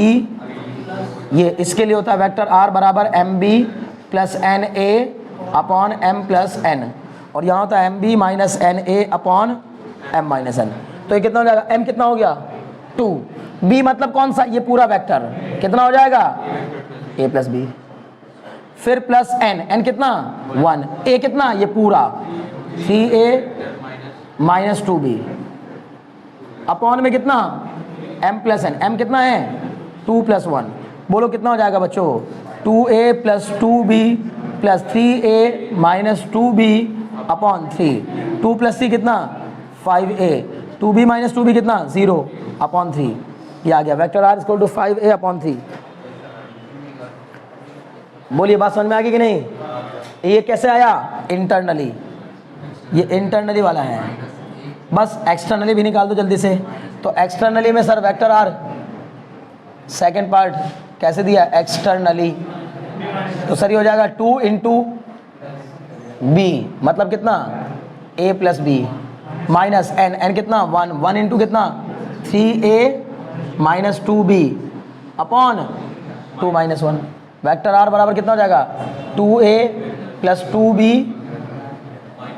[SPEAKER 1] ये इसके लिए होता है वेक्टर R बराबर MB plus NA upon M plus N, और यहाँ होता है MB minus NA upon M minus N। तो ये कितना हो जाएगा? M कितना हो गया? 2। B मतलब कौन सा? ये पूरा वेक्टर कितना हो जाएगा? A प्लस B, फिर प्लस N कितना? 1, A कितना? ये पूरा 3A माइनस 2B अपॉन में कितना? M प्लस N, M कितना है? 2 प्लस 1। बोलो कितना हो जाएगा बच्चों? 2A plus 2B plus 3A minus 2B upon 3। 2 plus 3 कितना? 5A। 2B माइनस 2B कितना? 0 अपॉन 3। ये आ गया vector R equal to 5A upon 3। बोलिए बात समझ में आ गई कि नहीं? ये कैसे आया? इंटरनली, ये इंटरनली वाला है। बस एक्सटर्नली भी निकाल दो जल्दी से। तो एक्सटर्नली में sir vector R second part कैसे दिया? एक्सटर्नली, तो सर ये हो जाएगा 2 इंटू बी, मतलब कितना? A plus B minus N कितना? 1 इंटू कितना? 3A minus 2B upon 2 minus 1। Vector R बराबर कितना हो जाएगा? 2A plus 2B,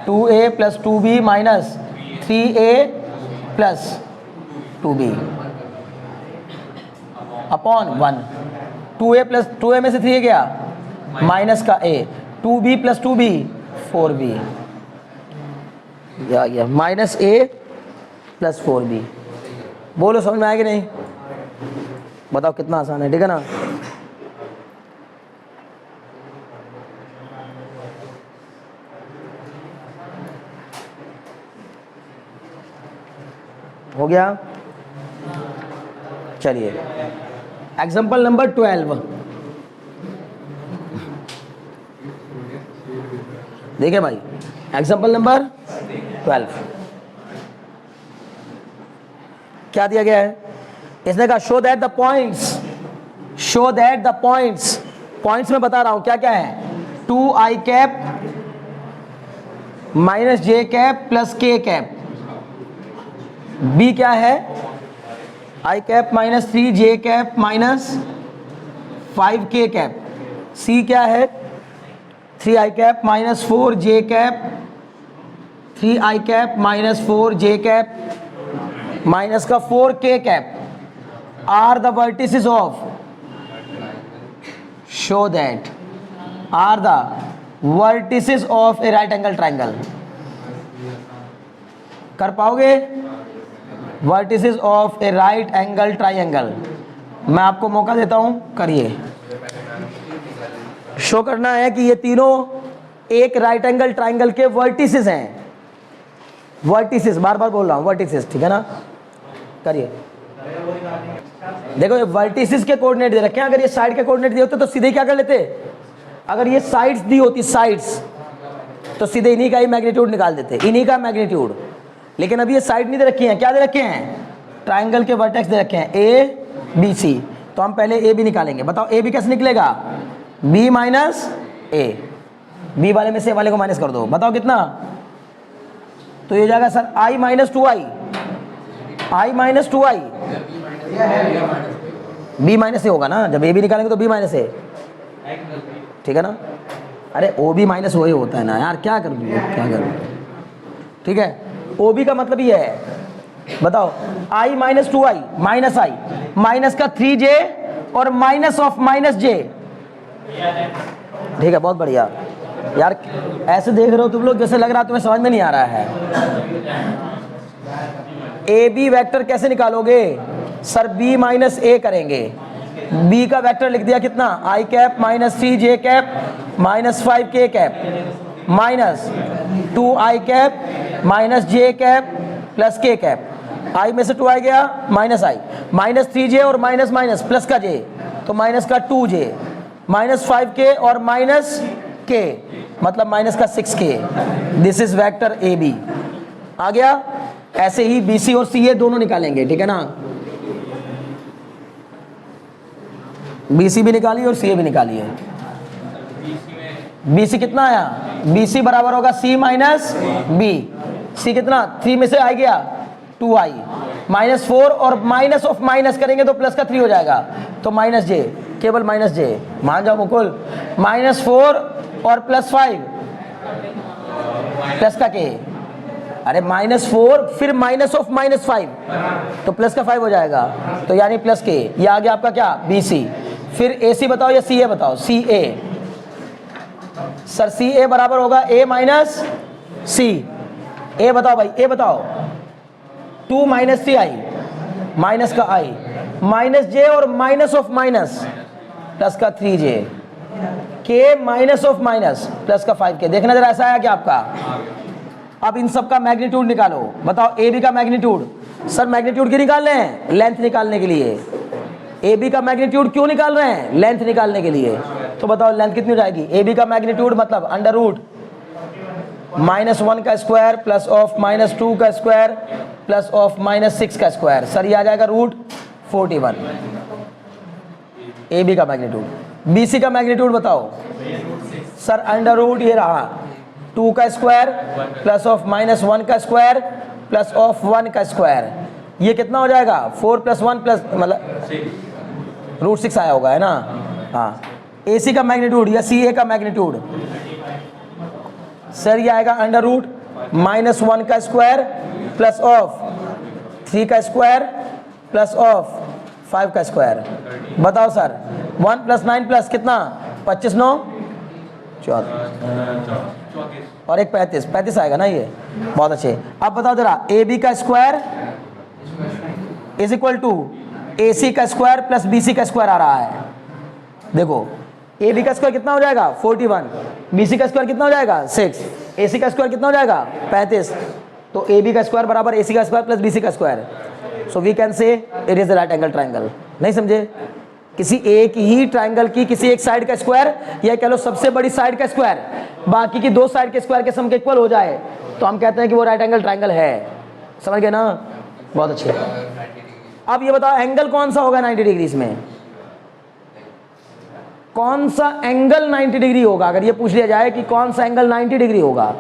[SPEAKER 1] 2A plus 2B minus 3A plus 2B upon 1। 2A plus 2A में से 3A गया, माइनस का A, 2B plus 2B 4B, या गया माइनस A प्लस 4B। बोलो समझ में आया कि नहीं? बताओ कितना आसान है, ठीक है ना। हो गया? चलिए एग्जाम्पल नंबर 12 देखिए भाई, एग्जाम्पल नंबर 12 क्या दिया गया है? इसने कहा शो दैट द पॉइंट्स में बता रहा हूं क्या क्या है, 2i cap minus j cap plus k cap, b क्या है, i cap minus 3j cap minus 5k cap, c क्या है, 3i cap minus 4j cap, 3i cap minus 4j cap minus का 4k cap are the vertices of, show that are the vertices of a right angle triangle. कर पाओगे? Vertices of a right angle triangle, मैं आपको मौका देता हूं, करिए। शो करना है कि ये तीनों एक राइट एंगल ट्राइंगल के वर्टिसेस हैं, वर्टिसेस, बार बार बोल रहा हूं वर्टिसेस, ठीक है ना? करिए। देखो ये वर्टिसेस के कोऑर्डिनेट दे रखे हैं, अगर ये साइड के कोऑर्डिनेट दिए होते तो सीधे क्या कर लेते, अगर ये साइड्स दी होती, साइड्स, तो सीधे इन्हीं का ही मैग्नीट्यूड निकाल देते, इन्हीं का मैग्नीट्यूड। लेकिन अभी ये साइड नहीं दे रखी हैं, क्या दे रखे हैं, ट्राइंगल के वर्टेक्स दे रखे हैं ए बी सी, तो हम पहले ए बी निकालेंगे। बताओ ए बी कैसे निकलेगा, बी माइनस ए, बी वाले में से वाले को माइनस कर दो, बताओ कितना, तो ये हो जाएगा sir i minus 2i, i minus 2i, b minus a होगा ना, जब ए बी निकालेंगे तो बी माइनस ए, ठीक है ना? अरे ओ बी माइनस वही होता है ना यार, क्या कर दूँ, क्या करूँ, ठीक है? ओ बी का मतलब ये है, बताओ आई माइनस 2i माइनस आई माइनस का 3j और माइनस ऑफ माइनस j, ठीक है? बहुत बढ़िया यार, ऐसे देख रहे हो तुम लोग जैसे लग रहा तुम्हें समझ में नहीं आ रहा है। ए बी वेक्टर कैसे निकालोगे सर, बी माइनस ए करेंगे, बी का वेक्टर लिख दिया कितना, i cap minus 3j cap minus 5k cap minus 2i cap minus j cap plus k cap, i में से 2 आ गया माइनस आई, माइनस 3j और माइनस माइनस प्लस का j, तो माइनस का 2j माइनस 5k और माइनस k, मतलब माइनस का 6k, this is vector a b. आ गया? ऐसे ही बी सी और सी ए दोनों निकालेंगे, ठीक है ना? बी सी भी निकालिए और सी ए भी निकालिए। बी सी कितना आया, बी सी बराबर होगा सी माइनस बी, सी कितना, 3 में से आ गया 2i माइनस 4 और माइनस ऑफ माइनस करेंगे तो प्लस का 3 हो जाएगा, तो माइनस जे, केवल माइनस जे, मान जाओ मुकुल, माइनस 4 और प्लस 5 प्लस का के, अरे माइनस 4 फिर माइनस ऑफ माइनस 5 तो प्लस का 5 हो जाएगा, तो यानी प्लस के, ये आ गया आपका क्या, बी सी। फिर ए सी बताओ या सी ए बताओ, सी ए, सर सी ए बराबर होगा ए माइनस सी, ए बताओ भाई, ए बताओ, 2 माइनस 3i माइनस का i माइनस जे और माइनस ऑफ माइनस प्लस का 3j, के माइनस ऑफ माइनस प्लस का 5k, देखना जरा ऐसा आया क्या आपका? अब इन सब का मैग्नीट्यूड निकालो, बताओ ए बी का मैग्नीट्यूड, सर मैग्नीट्यूड क्यों निकाल रहे हैं, लेंथ निकालने के लिए। ए बी का मैग्नीट्यूड क्यों निकाल रहे हैं, लेंथ निकालने के लिए, तो बताओ लेंथ कितनी हो जाएगी, ए बी का मैग्नीट्यूड मतलब अंडर रूट -1 का स्क्वायर प्लस ऑफ -2 का स्क्वायर प्लस ऑफ -6 का स्क्वायर, सर ये आ जाएगा रूट 41, ए बी का मैग्नीट्यूड। बी सी का मैग्नीट्यूड बताओ सर, अंडर रूट ये रहा 2 का स्क्वायर प्लस ऑफ -1 का स्क्वायर प्लस ऑफ 1 का स्क्वायर, ये कितना हो जाएगा 4 + 1 प्लस मतलब रूट 6 आया होगा, है ना? हाँ। ए सी का मैग्नीट्यूड या सी ए का मैग्नीट्यूड सर ये आएगा अंडर रूट -1 का स्क्वायर प्लस ऑफ 3 का स्क्वायर प्लस ऑफ 5 का स्क्वायर, बताओ सर 1 + 9 प्लस कितना, 25 9 34 और एक 35 आएगा ना, ये बहुत अच्छे। अब बताओ जरा, ए बी का स्क्वायर इज इक्वल टू ए सी का स्क्वायर प्लस बी सी का स्क्वायर आ रहा है, देखो ए बी का स्क्वायर कितना हो जाएगा 41, बी सी का स्क्वायर कितना हो जाएगा 6, ए सी का स्क्वायर कितना हो जाएगा 35, तो ए बी का स्क्वायर बराबर ए सी का स्क्वायर प्लस बी सी का square, so we can say it is right angle triangle. नहीं समझे? किसी एक ही ट्राइंगल की किसी एक साइड का स्क्वायर या कह लो सबसे बड़ी साइड का स्क्वायर बाकी की दो साइड के स्क्वायर के सम के इक्वल हो जाए तो हम कहते हैं कि वो राइट एंगल ट्राइंगल है। समझ गए ना? बहुत अच्छे। अब ये बताओ एंगल कौन सा होगा 90 डिग्री में? कौन सा एंगल 90 डिग्री होगा? अगर ये पूछ लिया जाए कि कौन सा एंगल 90 डिग्री होगा?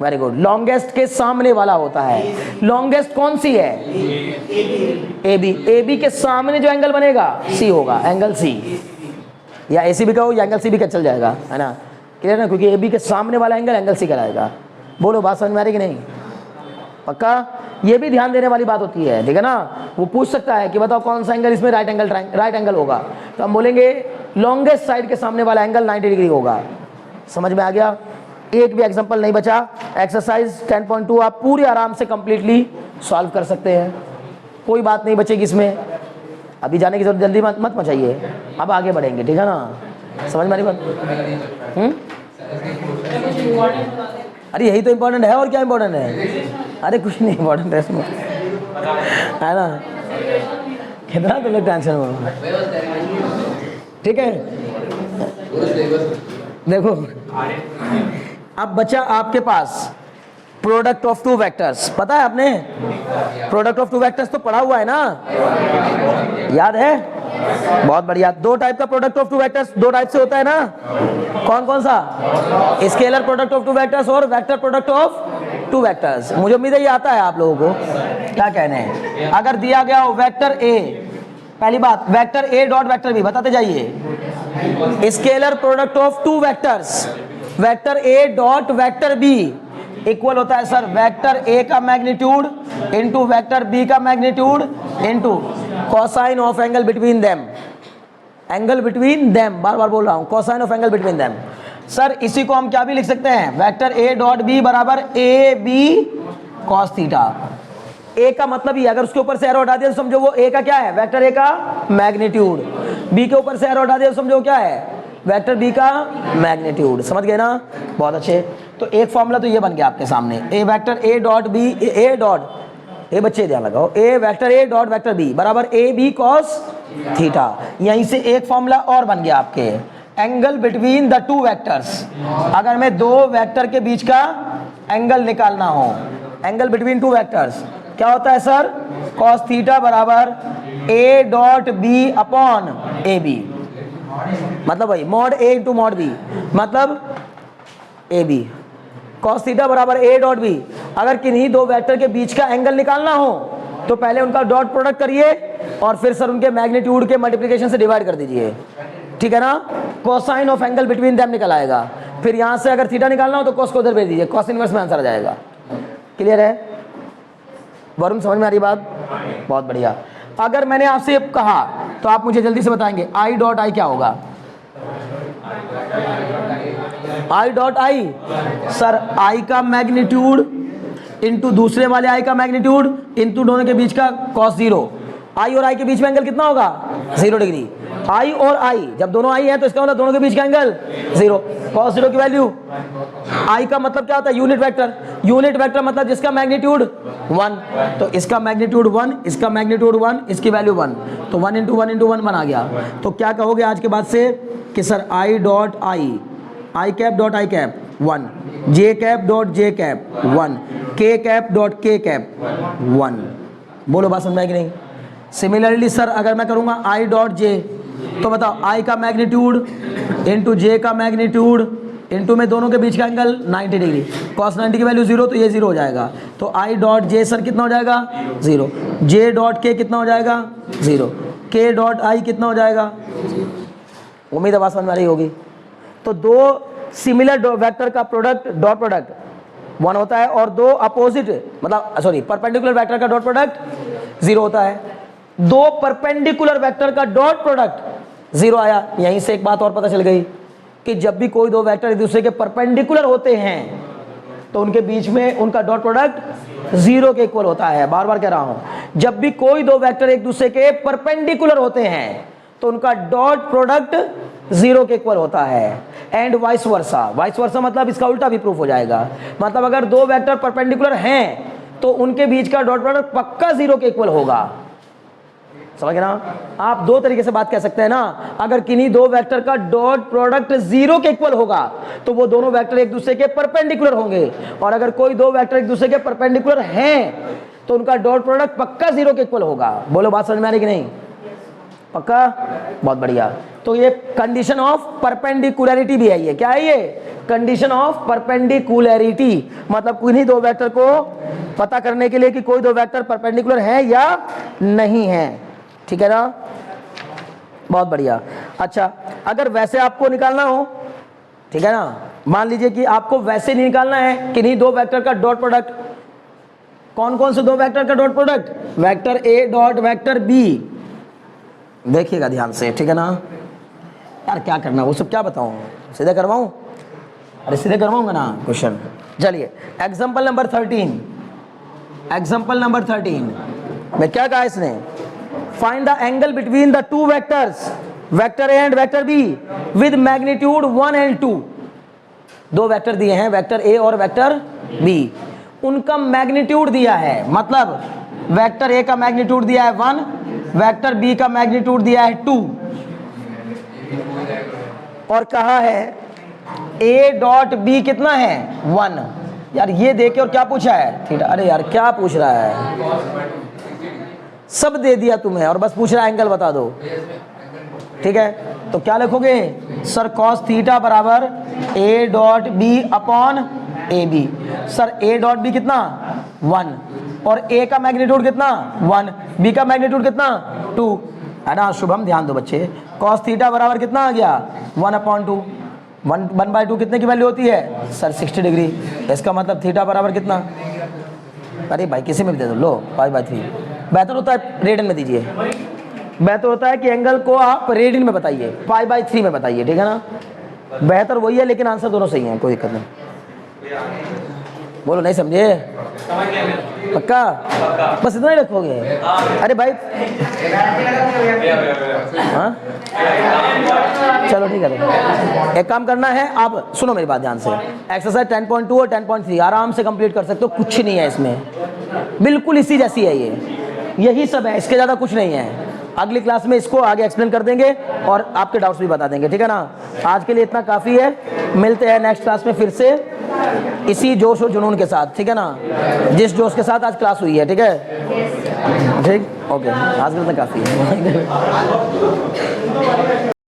[SPEAKER 1] वेरी गुड, लॉन्गेस्ट के सामने वाला होता है। लॉन्गेस्ट कौन सी है? A B. ए बी के सामने जो एंगल बनेगा सी होगा, एंगल सी, या ए सी भी कहो या एंगल सी भी चल जाएगा, है ना? क्लियर ना? क्योंकि ए बी के सामने वाला एंगल एंगल सी कहलाएगा। बोलो बात समझ में आ रही कि नहीं? पक्का? ये भी ध्यान देने वाली बात होती है, ठीक है ना? वो पूछ सकता है कि बताओ कौन सा एंगल इसमें राइट एंगल होगा, तो हम बोलेंगे लॉन्गेस्ट साइड के सामने वाला एंगल 90 डिग्री होगा। समझ में आ गया? एक भी एग्जांपल नहीं बचा। एक्सरसाइज 10.2 आप पूरी आराम से कंप्लीटली सॉल्व कर सकते हैं, कोई बात नहीं बचेगी इसमें। अभी जाने की जरूरत जल्दी मत मचाइए, अब आगे बढ़ेंगे, ठीक है ना? समझ में आ रही बात? अरे यही तो इम्पोर्टेंट है, और क्या इम्पोर्टेंट है? अरे कुछ नहीं इम्पोर्टेंट है इसमें, है ना? कितना तुम लोग टेंशन हो, ठीक है? देखो अब बचा आपके पास प्रोडक्ट ऑफ टू वेक्टर्स। पता है आपने प्रोडक्ट ऑफ टू वेक्टर्स तो पढ़ा हुआ है ना? याद है? बहुत बढ़िया। दो टाइप का प्रोडक्ट ऑफ टू वेक्टर्स दो टाइप से होता है ना? कौन कौन सा? Scalar product of two vectors और vector product of two vectors. मुझे उम्मीद है ये आता है आप लोगों को। क्या कहने हैं? अगर दिया गया हो वेक्टर ए, पहली बात वेक्टर ए डॉट वेक्टर बी, बताते जाइए। Scalar product of two vectors, vector A dot vector B equal होता है सर वेक्टर ए का मैग्नीट्यूड इनटू वेक्टर बी का magnitude into cosine of angle between them. Angle between them, बार बार बोल रहा हूं, cosine of angle between them. Sir इसी को हम क्या भी लिख सकते हैं? वेक्टर ए डॉट बी बराबर ए बी कॉस थीटा। ए का मतलब ही अगर उसके ऊपर से एरो हटा दिया तो समझो वो ए का क्या है? वेक्टर ए का मैग्नीट्यूड। बी के ऊपर से एरो हटा दिया तो समझो क्या है? वेक्टर बी का मैग्नीट्यूड। समझ गए ना? बहुत अच्छे। तो एक फॉर्मूला तो ये बन गया आपके सामने, a vector A dot b, a dot a, बच्चे ध्यान लगाओ, a vector A dot vector b बराबर ए बी कॉस थीटा। यहीं से एक फॉर्मूला और बन गया आपके, angle between the two vectors. अगर मैं दो वेक्टर के बीच का एंगल निकालना हो, एंगल बिटवीन टू वेक्टर्स क्या होता है सर? कॉस थीटा बराबर A dot B upon A B, मतलब भाई mod A into mod B, मतलब ए बी। कॉस थीटा बराबर ए डॉट बी। अगर किन्हीं दो वेक्टर के बीच का एंगल निकालना हो तो पहले उनका डॉट प्रोडक्ट करिए और फिर सर उनके मैग्नीट्यूड के मल्टीप्लिकेशन से डिवाइड कर दीजिए, ठीक है ना? Cosine of angle between them निकल आएगा। फिर यहां से अगर थीटा निकालना हो तो कॉस को उधर भेज दीजिए, कॉस इनवर्स में आंसर आ जाएगा। क्लियर है? वरुण समझ में आ रही बात? बहुत बढ़िया। अगर मैंने आपसे कहा तो आप मुझे जल्दी से बताएंगे आई डॉट आई क्या होगा? I dot I sir I का मैग्नीट्यूड इनटू दूसरे वाले आई का मैग्नीट्यूड इनटू दोनों के बीच का कॉस जीरो। आई और आई के बीच में एंगल कितना होगा? 0 डिग्री। आई और आई जब दोनों आई है तो इसका मतलब दोनों के बीच का एंगल 0। कॉस 0 की वैल्यू, आई का मतलब क्या होता है? Unit vector. यूनिट वेक्टर मतलब जिसका मैग्नीट्यूड 1, तो इसका मैग्नीट्यूड 1, इसका मैग्नीट्यूड 1, इसकी वैल्यू 1, तो 1 इंटू 1 इंटू 1 आ गया। तो क्या कहोगे आज के बाद से कि sir I dot I cap dot I cap 1, J cap dot J cap 1, के कैप डॉट के कैप 1। बोलो बात समझ में आई कि नहीं? सिमिलरली सर अगर मैं करूंगा आई डॉट जे, तो बताओ आई का मैग्नीट्यूड इंटू जे का मैग्नीट्यूड इंटू में दोनों के बीच का एंगल 90 डिग्री। कॉस 90 की वैल्यू 0, तो ये 0 हो जाएगा। तो आई डॉट जे सर कितना हो जाएगा? 0। जे डॉट के कितना हो जाएगा? 0। के डॉट आई कितना हो जाएगा? उम्मीद है बात समझ में आ रही होगी। तो दो सिमिलर वेक्टर का प्रोडक्ट डॉट प्रोडक्ट 1 होता है और दो अपोजिट मतलब सॉरी परपेंडिकुलर वेक्टर का डॉट प्रोडक्ट 0 होता है। दो परपेंडिकुलर वेक्टर का डॉट प्रोडक्ट 0 आया। यहीं से एक बात और पता चल गई कि जब भी कोई दो वेक्टर एक दूसरे के परपेंडिकुलर होते हैं तो उनके बीच में उनका डॉट प्रोडक्ट 0 के इक्वल होता है। बार बार कह रहा हूं, जब भी कोई दो वेक्टर एक दूसरे के परपेंडिकुलर होते हैं तो उनका डॉट प्रोडक्ट 0 के इक्वल होता है। And vice versa, vice versa मतलब इसका उल्टा भी प्रूफ हो जाएगा। मतलब अगर दो वेक्टर परपेंडिकुलर हैं तो उनके बीच का डॉट प्रोडक्ट पक्का 0 के इक्वल होगा। समझ ना? आप दो तरीके से बात कह सकते हैं ना, अगर किन्हीं दो वेक्टर का डॉट प्रोडक्ट 0 के इक्वल होगा तो वो दोनों वेक्टर एक दूसरे के परपेंडिकुलर होंगे, और अगर कोई दो वेक्टर एक दूसरे के परपेंडिकुलर हैं तो उनका डॉट प्रोडक्ट पक्का 0 के इक्वल होगा। बोलो बात समझ में आ रही कि नहीं? पक्का? बहुत बढ़िया। तो ये कंडीशन ऑफ परपेंडिकुलरिटी भी है। ये क्या है? ये कंडीशन ऑफ परपेंडिकुलरिटी, मतलब किन्हीं दो वेक्टर को पता करने के लिए कि कोई दो वेक्टर परपेंडिकुलर है या नहीं है। ठीक है ना? बहुत बढ़िया। अच्छा, अगर वैसे आपको निकालना हो, ठीक है ना, मान लीजिए कि आपको वैसे नहीं निकालना है, किन्हीं दो वेक्टर का डॉट प्रोडक्ट। कौन कौन से दो वेक्टर का डॉट प्रोडक्ट? वेक्टर ए डॉट वेक्टर बी। देखिएगा ध्यान से, ठीक है ना? यार क्या करना, वो सब क्या बताऊं, सीधे करवाऊं? अरे सीधे करवाऊंगा ना क्वेश्चन। चलिए एग्जांपल नंबर 13, एग्जांपल नंबर 13 में क्या कहा इसने? Find the angle between the two vectors, vector A and vector be with magnitude 1 and 2। दो वेक्टर दिए हैं, वेक्टर ए और वेक्टर बी, उनका मैग्नीट्यूड दिया है, मतलब वेक्टर ए का मैग्नीट्यूड दिया है 1, वेक्टर बी का मैग्नीट्यूड दिया है 2, और कहा है ए डॉट बी कितना है? 1। यार ये देखे और क्या पूछा है? थीटा। अरे यार क्या पूछ रहा है? सब दे दिया तुम्हें और बस पूछ रहा है एंगल बता दो। ठीक है, तो क्या लिखोगे? सर कॉस थीटा बराबर A dot B upon A B. Sir A dot B कितना? 1, और ए का मैग्नीट्यूड कितना? 1, बी का मैग्नीट्यूड कितना? 2, है ना? शुभम ध्यान दो बच्चे, कॉस थीटा बराबर कितना आ गया? 1/2। 1/2 कितने की वैल्यू होती है? Sir 60 degree. इसका मतलब थीटा बराबर कितना? अरे भाई किसी में भी दे दो, लो π/3। बेहतर होता है रेडियन में दीजिए, बेहतर होता है कि एंगल को आप रेडियन में बताइए, π/3 में बताइए, ठीक है ना? बेहतर वही है, लेकिन आंसर दोनों सही हैं, कोई दिक्कत नहीं। बोलो नहीं समझे? पक्का? बस इतना ही रखोगे? अरे भाई हाँ चलो ठीक है, तो एक काम करना है, आप सुनो मेरी बात ध्यान से। एक्सरसाइज 10.2 और 10.3 आराम से कंप्लीट कर सकते हो, कुछ नहीं है इसमें, बिल्कुल इसी जैसी है ये, यही सब है, इसके ज़्यादा कुछ नहीं है। अगली क्लास में इसको आगे एक्सप्लेन कर देंगे और आपके डाउट्स भी बता देंगे, ठीक है ना? आज के लिए इतना काफ़ी है, मिलते हैं नेक्स्ट क्लास में फिर से इसी जोश और जुनून के साथ, ठीक है ना? जिस जोश के साथ आज क्लास हुई है, ठीक है? ठीक, ओके, आज के लिए इतना काफ़ी है।